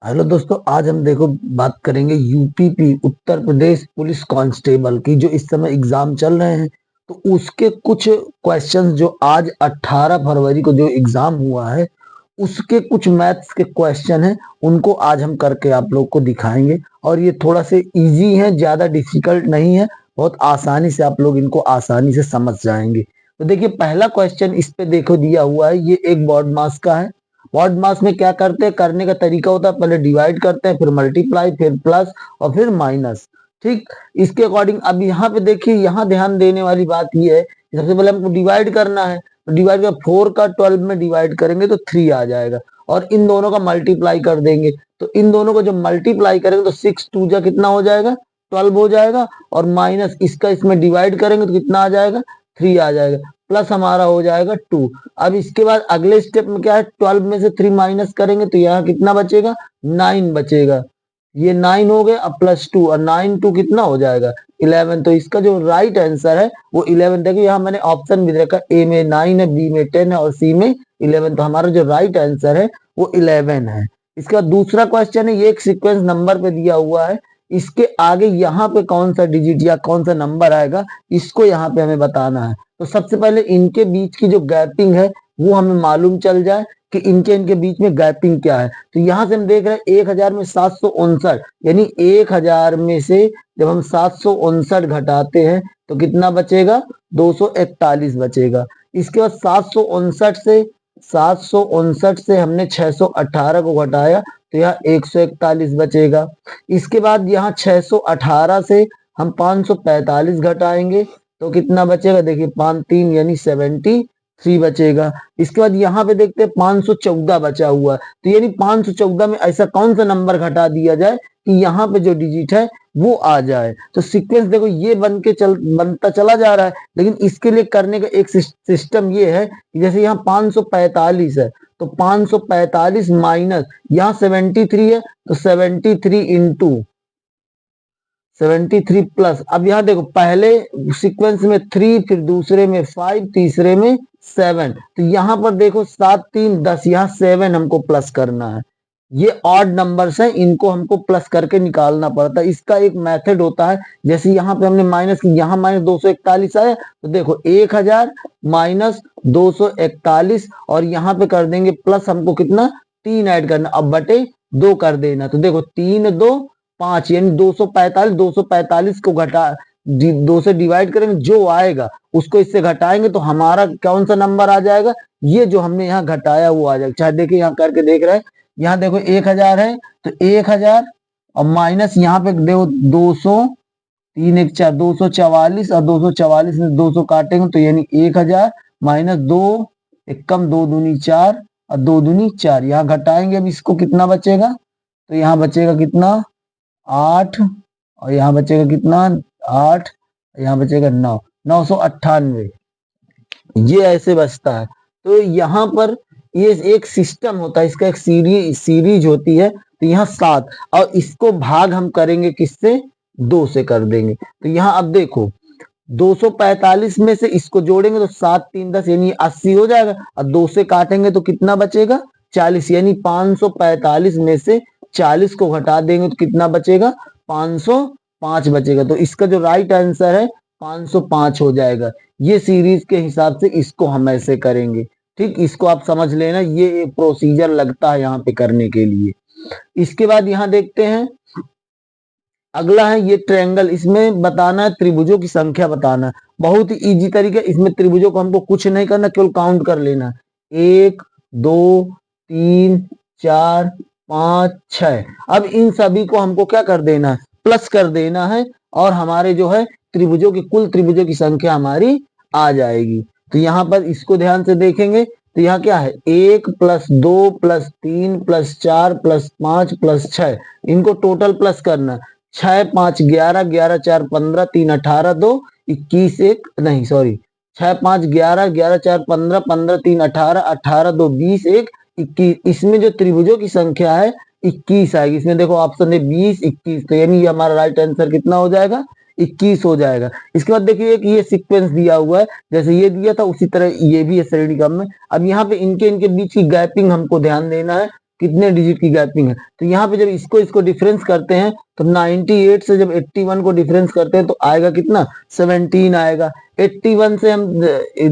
Hello दोस्तों, आज हम देखो बात करेंगे UPP Uttar Pradesh police constable की जो इस समय एग्जाम चल रहे हैं। तो उसके कुछ क्वेश्चंस जो आज 18 फरवरी को जो एग्जाम हुआ है उसके कुछ मैथ्स के क्वेश्चन हैं, उनको आज हम करके आप लोग को दिखाएंगे। और ये थोड़ा से इजी है, ज्यादा डिफिकल्ट नहीं है, बहुत आसानी से आप लोग इनको आसानी से समझ जाएंगे। तो देखिए, पहला क्वेश्चन इस पे देखो दिया हुआ है, ये एक बॉड मास का है। वॉट मास में क्या करते हैं, करने का तरीका होता है, पहले डिवाइड करते हैं, फिर मल्टीप्लाई, फिर प्लस और फिर माइनस। ठीक, इसके अकॉर्डिंग अब यहाँ पे देखिए, यहाँ ध्यान देने वाली बात ये है कि सबसे पहले हमको डिवाइड करना है। तो डिवाइड कर 4 का 12 में डिवाइड करेंगे तो 3 आ जाएगा, और इन दोनों का मल्टीप्लाई कर देंगे। तो इन दोनों को जब मल्टीप्लाई करेंगे तो 6 2 जा कितना हो जाएगा, 12 हो जाएगा। और माइनस इसका इसमें डिवाइड करेंगे तो कितना आ जाएगा, 3 आ जाएगा। प्लस हमारा हो जाएगा 2। अब इसके बाद अगले स्टेप में क्या है, 12 में से 3 माइनस करेंगे तो यहाँ कितना बचेगा, 9 बचेगा। ये 9 हो गया, अब प्लस 2, और 9 2 कितना हो जाएगा, 11। तो इसका जो राइट आंसर है वो 11। देखिए यहाँ मैंने ऑप्शन भी रखा, ए में 9 है, बी में 10 है और सी में 11। तो हमारा जो राइट आंसर है वो 11 है। इसके बाद दूसरा क्वेश्चन है, ये एक सीक्वेंस नंबर पे दिया हुआ है, इसके आगे यहाँ पे कौन सा डिजिट या कौन सा नंबर आएगा, इसको यहाँ पे हमें बताना है। तो सबसे पहले इनके बीच की जो गैपिंग है वो हमें मालूम चल जाए कि इनके इनके बीच में गैपिंग क्या है। तो यहां से हम देख रहे हैं 1000 में 759, यानी 1000 में से जब हम 759 घटाते हैं तो कितना बचेगा, 241 बचेगा। इसके बाद 759 से हमने 618 को घटाया तो यहाँ 141 बचेगा। इसके बाद यहाँ 618 से हम 545 घटाएंगे तो कितना बचेगा, देखिए 5 3 यानी 73 बचेगा। इसके बाद यहाँ पे देखते हैं 514 बचा हुआ है, तो यानी 514 में ऐसा कौन सा नंबर घटा दिया जाए कि यहाँ पे जो डिजिट है वो आ जाए। तो सीक्वेंस देखो ये बनता चला जा रहा है, लेकिन इसके लिए करने का एक सिस्टम ये है कि जैसे यहाँ 545 है तो 545 माइनस यहाँ 73 है तो 73 इंटू 73 प्लस। अब यहाँ देखो, पहले सीक्वेंस में 3, फिर दूसरे में 5, तीसरे में 7। तो यहाँ पर देखो 7 3 10, यहाँ 7 हमको प्लस करना है। ये ऑड नंबर्स हैं, इनको हमको प्लस करके निकालना पड़ता है। इसका एक मेथड होता है, जैसे यहाँ पे हमने माइनस की, यहाँ माइनस 241 आया तो देखो 1000 माइनस 241, और यहाँ पे कर देंगे प्लस, हमको कितना 3 ऐड करना, अब बटे 2 कर देना। तो देखो 3 2 5 यानी 245। 245 को घटा 2 से डिवाइड करेंगे, जो आएगा उसको इससे घटाएंगे तो हमारा कौन सा नंबर आ जाएगा, ये जो हमने यहाँ घटाया वो आ जाएगा। चाहे देखिए यहाँ करके देख रहे हैं, यहाँ देखो 1000 है तो 1000 और माइनस यहाँ पे देखो 200, 3 1 4 244, और 244 में 200 काटेंगे तो यानी 1000 माइनस 2 एक कम, 2 दूनी 4 और 2 दूनी 4। यहाँ घटाएंगे, अब इसको कितना बचेगा, तो यहाँ बचेगा कितना 8, और यहाँ बचेगा कितना 8, यहाँ बचेगा 9, 998। ये ऐसे बचता है। तो यहाँ पर ये एक सिस्टम होता है, इसका एक सीरीज होती है। तो यहाँ 7, और इसको भाग हम करेंगे किससे, 2 से कर देंगे। तो यहाँ अब देखो 245 में से इसको जोड़ेंगे तो 7 3 10 यानी 80 हो जाएगा, और 2 से काटेंगे तो कितना बचेगा 40, यानी 545 में से 40 को घटा देंगे तो कितना बचेगा, 505 बचेगा। तो इसका जो राइट आंसर है 505 हो जाएगा। ये सीरीज के हिसाब से इसको हम ऐसे करेंगे। ठीक, इसको आप समझ लेना, ये प्रोसीजर लगता है यहाँ पे करने के लिए। इसके बाद यहाँ देखते हैं अगला है ये ट्रायंगल, इसमें बताना है त्रिभुजों की संख्या बताना है। बहुत ही इजी तरीका, इसमें त्रिभुजों को हमको कुछ नहीं करना, केवल काउंट कर लेना है, 1 2 3 4 5 6। अब इन सभी को हमको क्या कर देना है, प्लस कर देना है, और हमारे जो है त्रिभुजों की कुल त्रिभुजों की संख्या हमारी आ जाएगी। तो यहाँ पर इसको ध्यान से देखेंगे तो यहाँ क्या है, 1 plus 2 plus 3 plus 4 plus 5 plus 6, इनको टोटल प्लस करना है। 6 5 11, 11 4 15, 3 18, 2 21, 1 नहीं सॉरी 6 5 11, 11 4 15, 15 3 18, 18 2 20, 1 21। इसमें जो त्रिभुजों की संख्या है 21 आएगी। इसमें देखो ऑप्शन है 20 21, तो यानी ये हमारा राइट आंसर कितना हो जाएगा, 21 हो जाएगा। इसके बाद देखिए कि ये सीक्वेंस दिया हुआ है, जैसे ये दिया था उसी तरह ये भी है श्रेणी क्रम में। अब यहाँ पे इनके इनके बीच की गैपिंग हमको ध्यान देना है। कितने डिजिट की गैपिंग है। तो यहाँ पे जब इसको डिफरेंस करते हैं तो 98 से जब 81 को डिफरेंस करते हैं तो आएगा कितना, 17 आएगा। 81 से हम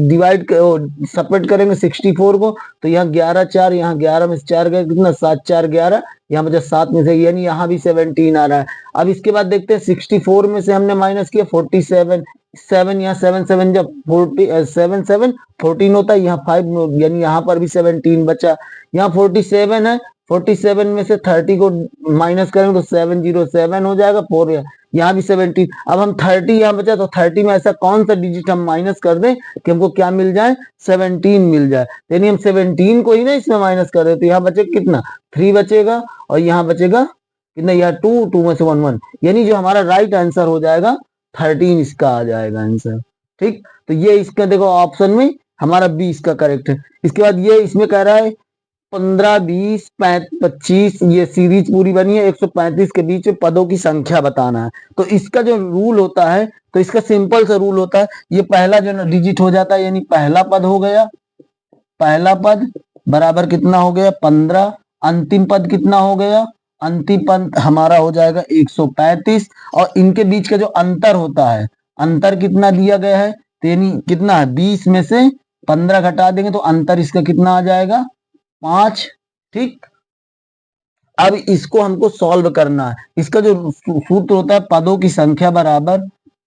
डिवाइड सेपरेट करेंगे 64 को, तो यहाँ 11 4, यहाँ 11 में से 4 गए, कितना 7 4 11, यहाँ बचा 7 में से, यानी यहाँ भी 17 आ रहा है। अब इसके बाद देखते हैं 64 में से हमने माइनस किया 47, 7 यहाँ 7 7 जब 7 7 14 होता है, यहाँ 5 यानी यहाँ पर भी 17 बचा। यहाँ 47 है, 47 में से 30 को माइनस करेंगे तो 707 हो जाएगा, 4 यहाँ भी 17। अब हम 30 यहाँ बचा, तो 30 में ऐसा कौन सा डिजिट हम माइनस कर दें कि हमको क्या मिल जाए, 17 मिल जाए। यानी हम 17 को ही ना इसमें माइनस कर दे, तो यहाँ बचेगा कितना, 3 बचेगा, और यहाँ बचेगा कितना, यहाँ 2 में से 1 1, यानी जो हमारा राइट आंसर हो जाएगा 13 इसका आ जाएगा आंसर। ठीक, तो ये इसका देखो ऑप्शन में हमारा 20 का करेक्ट है। इसके बाद ये इसमें कह रहा है 15 20 25, ये सीरीज पूरी बनी है, 135 के बीच में पदों की संख्या बताना है। तो इसका जो रूल होता है, तो इसका सिंपल सा रूल होता है, ये पहला जो डिजिट हो जाता है, यानी पहला पद हो गया, पहला पद बराबर कितना हो गया 15, अंतिम पद कितना हो गया, अंतिम पद हमारा हो जाएगा 135, और इनके बीच का जो अंतर होता है, अंतर कितना दिया गया है, यानी कितना है 20 में से 15 घटा देंगे तो अंतर इसका कितना आ जाएगा 5। ठीक, अब इसको हमको सॉल्व करना है। इसका जो सूत्र होता है, पदों की संख्या बराबर,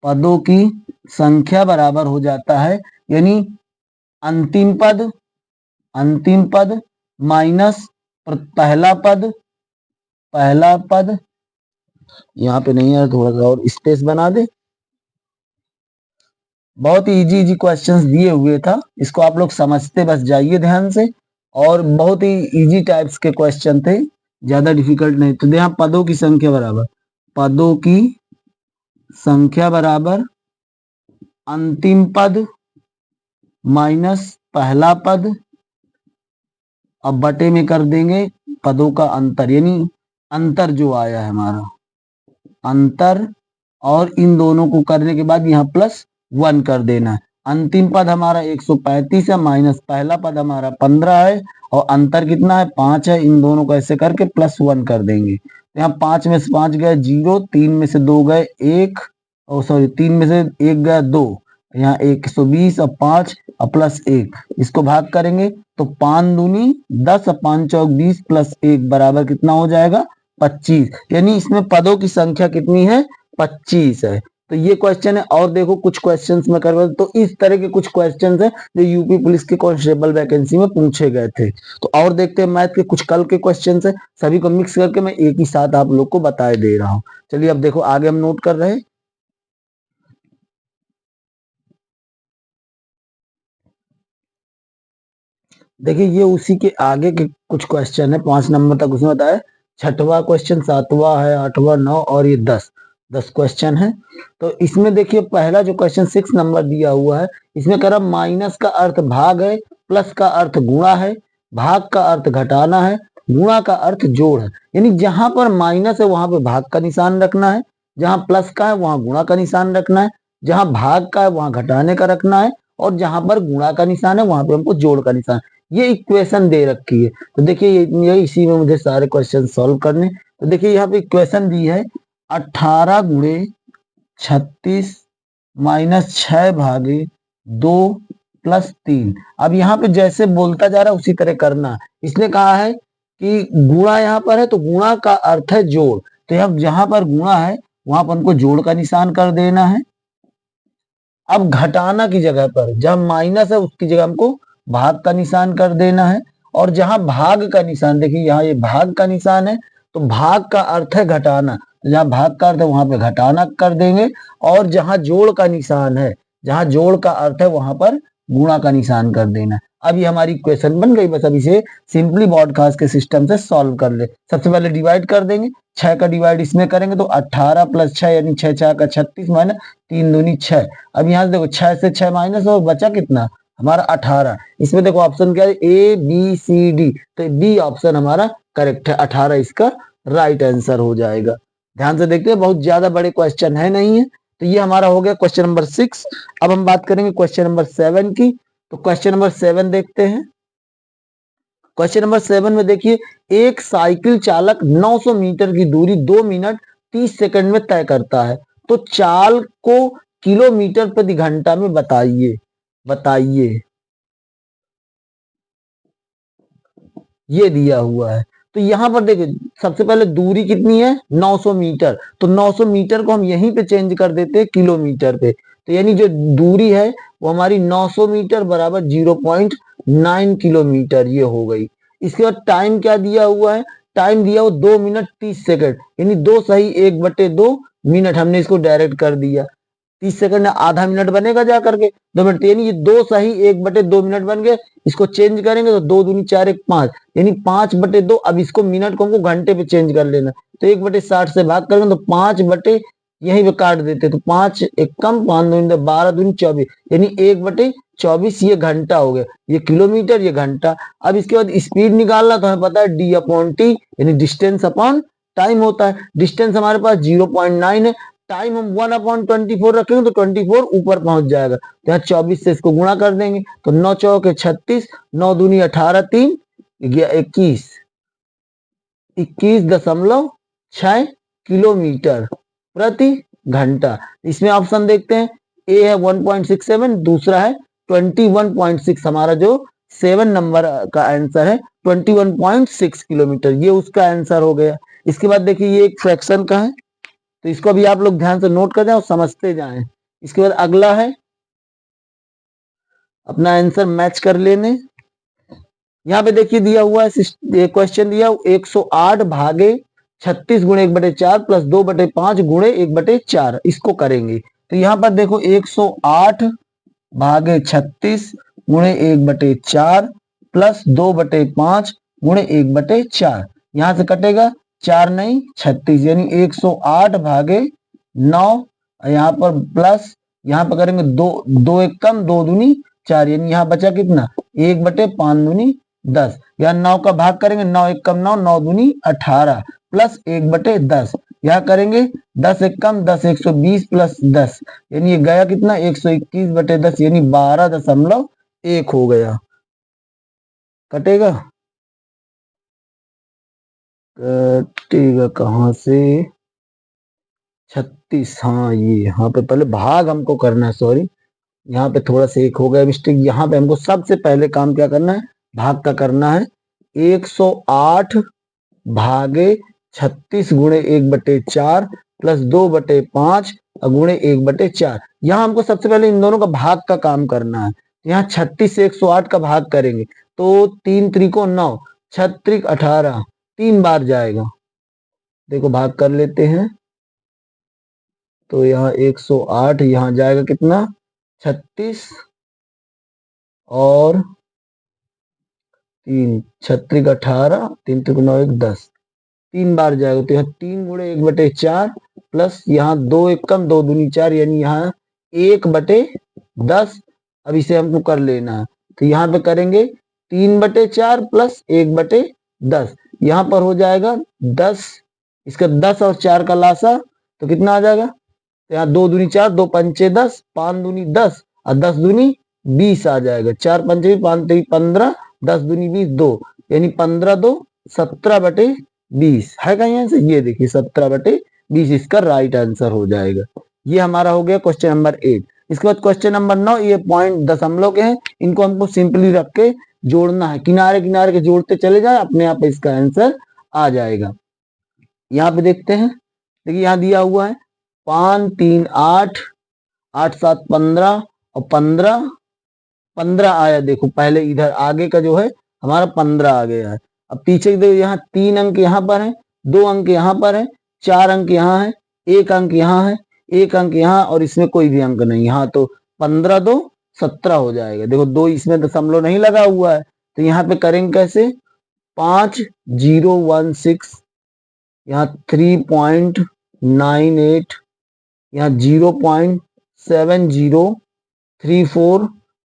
पदों की संख्या बराबर हो जाता है, यानी अंतिम पद माइनस पहला पद, पहला पद, यहाँ पे नहीं है, थोड़ा सा और स्पेस बना दे। बहुत ही इजी क्वेश्चंस दिए हुए था, इसको आप लोग समझते बस जाइए ध्यान से, और बहुत ही इजी टाइप्स के क्वेश्चन थे, ज्यादा डिफिकल्ट नहीं। तो यहाँ पदों की संख्या बराबर, पदों की संख्या बराबर अंतिम पद माइनस पहला पद, अब बटे में कर देंगे पदों का अंतर, यानी अंतर जो आया है हमारा अंतर, और इन दोनों को करने के बाद यहाँ +1 कर देना है। अंतिम पद हमारा 135 है, माइनस पहला पद हमारा 15 है, और अंतर कितना है 5 है। इन दोनों को ऐसे करके +1 कर देंगे। यहाँ 5 में से 5 गए 0, 3 में से 2 गए 1, और सॉरी 3 में से 1 गया 2, यहाँ 120 और 5 और +1, इसको भाग करेंगे तो 5 दूनी 10 और 5 चौक 20 +1 बराबर कितना हो जाएगा 25, यानी इसमें पदों की संख्या कितनी है 25 है। तो ये क्वेश्चन है। और देखो कुछ क्वेश्चंस में करवा, तो इस तरह के कुछ क्वेश्चंस हैं जो यूपी पुलिस के कांस्टेबल वैकेंसी में पूछे गए थे। तो और देखते हैं मैथ के कुछ कल के क्वेश्चंस है, सभी को मिक्स करके मैं एक ही साथ आप लोग को बताए दे रहा हूँ। चलिए अब देखो आगे हम नोट कर रहे हैं। देखिए ये उसी के आगे के कुछ क्वेश्चन है, 5 नंबर तक उसने बताया, 6वां क्वेश्चन, 7वां है, 8वां, 9 और ये 10 क्वेश्चन है। तो इसमें देखिए पहला जो क्वेश्चन 6 नंबर दिया हुआ है, इसमें कह रहा माइनस का अर्थ भाग है, प्लस का अर्थ गुणा है, भाग का अर्थ घटाना है, गुणा का अर्थ जोड़ है। यानी जहां पर माइनस है वहां पे भाग का निशान रखना है, जहां प्लस का है वहां गुणा का निशान रखना है, जहां भाग का है वहां घटाने का रखना है, और जहां पर गुणा का निशान है वहां पे हमको जोड़ का निशान। ये इक्वेशन दे रखी है। तो देखिए ये इसी में मुझे सारे क्वेश्चन सॉल्व करने। तो देखिए यहाँ पे इक्वेशन दी है 18 गुणे 36 माइनस 6 भागे 2 + 3। अब यहाँ पे जैसे बोलता जा रहा है उसी तरह करना। इसने कहा है कि गुणा यहाँ पर है तो गुणा का अर्थ है जोड़, तो यहाँ जहां पर गुणा है वहां पर हमको जोड़ का निशान कर देना है। अब घटाना की जगह पर जहां माइनस है उसकी जगह हमको भाग का निशान कर देना है, और जहां भाग का निशान, देखिए यहाँ ये भाग का निशान है तो भाग का अर्थ है घटाना, तो जहां भाग का अर्थ है वहां पे घटाना कर देंगे, और जहां जोड़ का निशान है, जहां जोड़ का अर्थ है वहां पर गुणा का निशान कर देना। अब ये हमारी इक्वेशन बन गई। बस अब इसे सिंपली ब्रॉडकास्ट के सिस्टम से सॉल्व कर ले। सबसे पहले डिवाइड कर देंगे, 6 का डिवाइड इसमें करेंगे तो 18 + 6 यानी 6 4 का 36 माइनस 3 दूनी 6। अब यहाँ से देखो 6 से 6 माइनस और बचा कितना हमारा 18। इसमें देखो ऑप्शन क्या है ABCD, तो बी ऑप्शन हमारा करेक्ट है, 18 इसका राइट आंसर हो जाएगा। ध्यान से देखते हैं, बहुत ज्यादा बड़े क्वेश्चन है नहीं है। तो ये हमारा हो गया क्वेश्चन नंबर 6। अब हम बात करेंगे क्वेश्चन नंबर 7 की। तो क्वेश्चन नंबर 7 देखते हैं। क्वेश्चन नंबर 7 में देखिए, एक साइकिल चालक 900 मीटर की दूरी 2 मिनट 30 सेकंड में तय करता है, तो चाल को किलोमीटर प्रति घंटा में बताइए। ये दिया हुआ है। तो यहाँ पर देखिए, सबसे पहले दूरी कितनी है 900 मीटर, तो 900 मीटर को हम यहीं पे चेंज कर देते हैं किलोमीटर पे। तो यानी जो दूरी है वो हमारी 900 मीटर बराबर 0.9 किलोमीटर ये हो गई। इसके बाद टाइम क्या दिया हुआ है, टाइम दिया हुआ 2 मिनट 30 सेकंड, यानी 2 सही 1/2 मिनट, हमने इसको डायरेक्ट कर दिया। 30 सेकंड आधा मिनट बनेगा जा करके 2 मिनट, यानी ये 2 सही 1/2 मिनट बन गए। इसको चेंज करेंगे तो 2 दूनी 4 1 5, यानी 5/2। अब इसको मिनट को हमको घंटे पे चेंज कर लेना, तो 1/60 से भाग करेंगे तो 5 यहीं पे काट देते, तो 5 1 कम 5 दूनी 12 दूनी 24, यानी 1/24 ये घंटा हो गया। ये किलोमीटर, ये घंटा। अब इसके बाद स्पीड निकालना, तो हमें पता है d/t यानी डिस्टेंस अपॉन टाइम होता है। डिस्टेंस हमारे पास 0.9 है, टाइम हम 1/24 रखेंगे तो 24 ऊपर पहुंच जाएगा, तो यहाँ 24 से इसको गुणा कर देंगे, तो 9 चौके 36, 9 दूनी 18, 3 21, 21.6 किलोमीटर प्रति घंटा। इसमें ऑप्शन देखते हैं, ए है 1.67, दूसरा है 21.6। हमारा जो 7 नंबर का आंसर है 21.6 किलोमीटर, ये उसका आंसर हो गया। इसके बाद देखिए, ये एक फ्रैक्शन का है, तो इसको भी आप लोग ध्यान से नोट कर जाएं और समझते जाएं। इसके बाद अगला है अपना आंसर मैच कर लेने। यहाँ पे देखिए दिया हुआ है क्वेश्चन दिया 108 भागे 36 गुणे 1/4 प्लस 2/5 गुणे 1/4, इसको करेंगे। तो यहाँ पर देखो 108 भागे 36 गुणे 1/4 प्लस 2/5 गुणे 1/4, यहाँ से कटेगा 4 नहीं 36, यानी 108 भागे 9, यहाँ पर प्लस, यहाँ पर करेंगे 2 1 कम 2 दूनी 4, यानी यहाँ बचा कितना 1/5 दूनी 10, यहाँ 9 का भाग करेंगे 9 1 कम 9, 9 दूनी 18 प्लस 1/10, यहाँ करेंगे 10 1 कम 10, 120 प्लस 10, यानी ये गया कितना 121/10, यानी 12.1 हो गया। कटेगा कहाँ से 36, हाँ ये यहाँ पे पहले भाग हमको करना है, सॉरी यहाँ पे थोड़ा सा एक हो गया मिस्टेक। यहाँ पे हमको सबसे पहले काम क्या करना है, भाग का करना है। 108 भागे 36 गुणे 1/4 प्लस 2/5 गुणे 1/4, यहाँ हमको सबसे पहले इन दोनों का भाग का काम करना है। यहाँ 36 से 108 का भाग करेंगे तो 3 त्रिको 9, 6 त्रिक 18, 3 बार जाएगा। देखो भाग कर लेते हैं, तो यहाँ 108, यहाँ जाएगा कितना 36 और 3 6 18, 3 त्रिक 9 1 10, 3 बार जाएगा, तो यहाँ 3 गुणे 1/4 प्लस यहाँ 2 1 कम 2 दूनी 4, यानी यहाँ 1/10। अब इसे हमको कर लेना है, तो यहाँ पे करेंगे 3/4 प्लस 1/10, यहाँ पर हो जाएगा 10, इसका 10 और 4 का लासा, तो कितना आ जाएगा, तो यहाँ 2 दूनी 4, 2 पंचे 10, 5 दूनी 10 और 10 दूनी 20 आ जाएगा, 4 पंचे 5 3 15, 10 दूनी 20 2, यानी 15 2 17/20 है का यहाँ से, ये देखिए 17/20 इसका राइट आंसर हो जाएगा। ये हमारा हो गया क्वेश्चन नंबर 8। इसके बाद क्वेश्चन नंबर 9, ये पॉइंट दशमलव के हैं, इनको हमको सिंपली रख के जोड़ना है, किनारे किनारे के जोड़ते चले जाए, अपने आप इसका आंसर आ जाएगा। यहाँ पे देखते हैं, देखिए यहाँ दिया हुआ है 5 3 8, 8 7 15 और 15 आया। देखो पहले इधर आगे का जो है हमारा 15 आ गया है। अब पीछे देखो, यहाँ 3 अंक यहाँ पर है, 2 अंक यहाँ पर है, 4 अंक यहाँ है, 1 अंक यहाँ है, 1 अंक यहाँ, और इसमें कोई भी अंक नहीं, यहाँ तो 15 2 17 हो जाएगा। देखो 2 इसमें दशमलव नहीं लगा हुआ है, तो यहाँ पे करेंगे कैसे 5 0 1 6, यहाँ 3.98, यहाँ 0.7034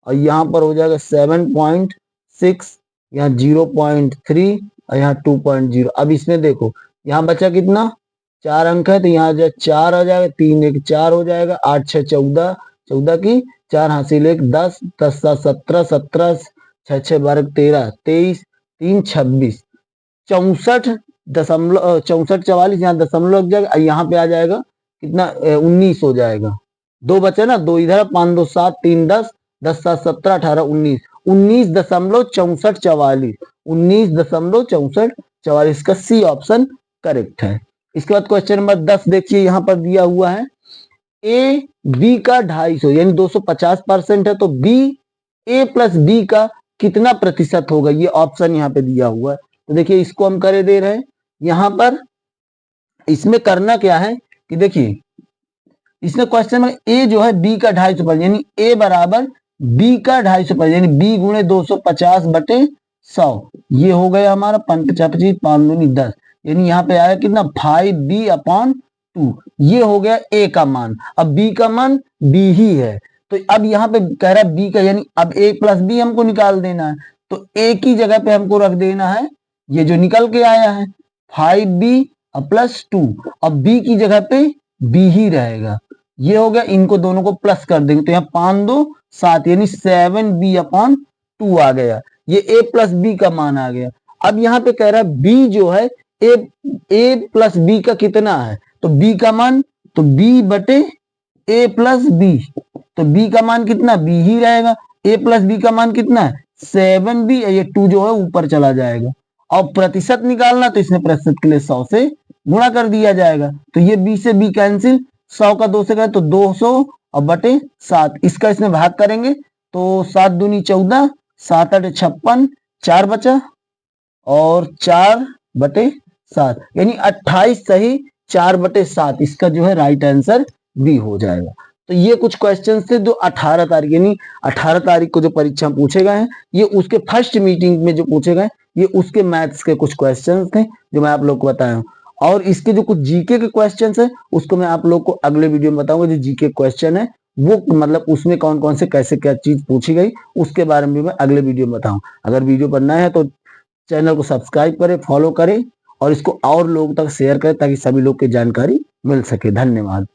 और यहाँ पर हो जाएगा 7.6, यहाँ 0.3 और यहाँ 2.0। अब इसमें देखो यहाँ बचा कितना 4 अंक है, तो यहाँ जो 4 आ जाएगा, 3 1 4 हो जाएगा, 8 6 14, 14 की 4 हासिल 1 10, 10 7 17, 17 6 6 12 13 23, 3 26 64 यहाँ दशमलव लग जाएगा, यहाँ पे आ जाएगा कितना 19 हो जाएगा। 2 बचे ना, 2 इधर, 5 2 7 3 10 10 7 17 18 19 19.64 19.64 इसका सी ऑप्शन करेक्ट है। इसके बाद क्वेश्चन नंबर 10 देखिए, यहाँ पर दिया हुआ है ए बी का 250 यानी 250% है, तो बी ए प्लस बी का कितना प्रतिशत होगा, ये ऑप्शन यहाँ पे दिया हुआ है। तो देखिए इसको हम करे दे रहे हैं। यहाँ पर इसमें करना क्या है कि देखिए इसमें क्वेश्चन में ए जो है बी का 250 यानी ए बराबर बी का 250 यानी बी गुणे 250/100 ये हो गया हमारा 55 5 दूनी 10 यानी यहाँ पे आया कितना 5b/2 ये हो गया ए का मान। अब बी का मान बी ही है, तो अब यहाँ पे कह रहा है बी का, यानी अब ए प्लस बी हमको निकाल देना है, तो ए की जगह पे हमको रख देना है ये जो निकल के आया है 5b+2, अब बी की जगह पे बी ही रहेगा, ये हो गया। इनको दोनों को प्लस कर देंगे तो यहाँ 5 2 7 यानी 7b/2 आ गया, ये a प्लस बी का मान आ गया। अब यहाँ पे कह रहा है b जो है a प्लस बी का कितना है, तो b का मान तो b/a प्लस बी, तो b का मान कितना b ही रहेगा, a प्लस बी का मान कितना है 7b, ये 2 जो है ऊपर चला जाएगा। और प्रतिशत निकालना तो इसमें प्रतिशत के लिए 100 से गुणा कर दिया जाएगा, तो ये b से b कैंसिल, 100 का 2 से गए तो 200 और बटे 7, इसका इसमें भाग करेंगे तो 7 दूनी 14 7 8 56 4 बचा और 4/7 यानी 28 सही 4/7 इसका जो है राइट आंसर बी हो जाएगा। तो ये कुछ क्वेश्चन थे जो 18 तारीख यानी 18 तारीख को जो परीक्षा पूछे गए हैं, ये उसके फर्स्ट मीटिंग में जो पूछे गए, ये उसके मैथ्स के कुछ क्वेश्चन थे जो मैं आप लोग को बताया हूँ। और इसके जो कुछ जीके के क्वेश्चंस है उसको मैं आप लोग को अगले वीडियो में बताऊंगा। जो जीके क्वेश्चन है वो मतलब उसमें कौन कौन से कैसे क्या चीज पूछी गई उसके बारे में भी मैं अगले वीडियो में बताऊं। अगर वीडियो पर नया है तो चैनल को सब्सक्राइब करें, फॉलो करें और इसको और लोगों तक शेयर करें ताकि सभी लोग की जानकारी मिल सके। धन्यवाद।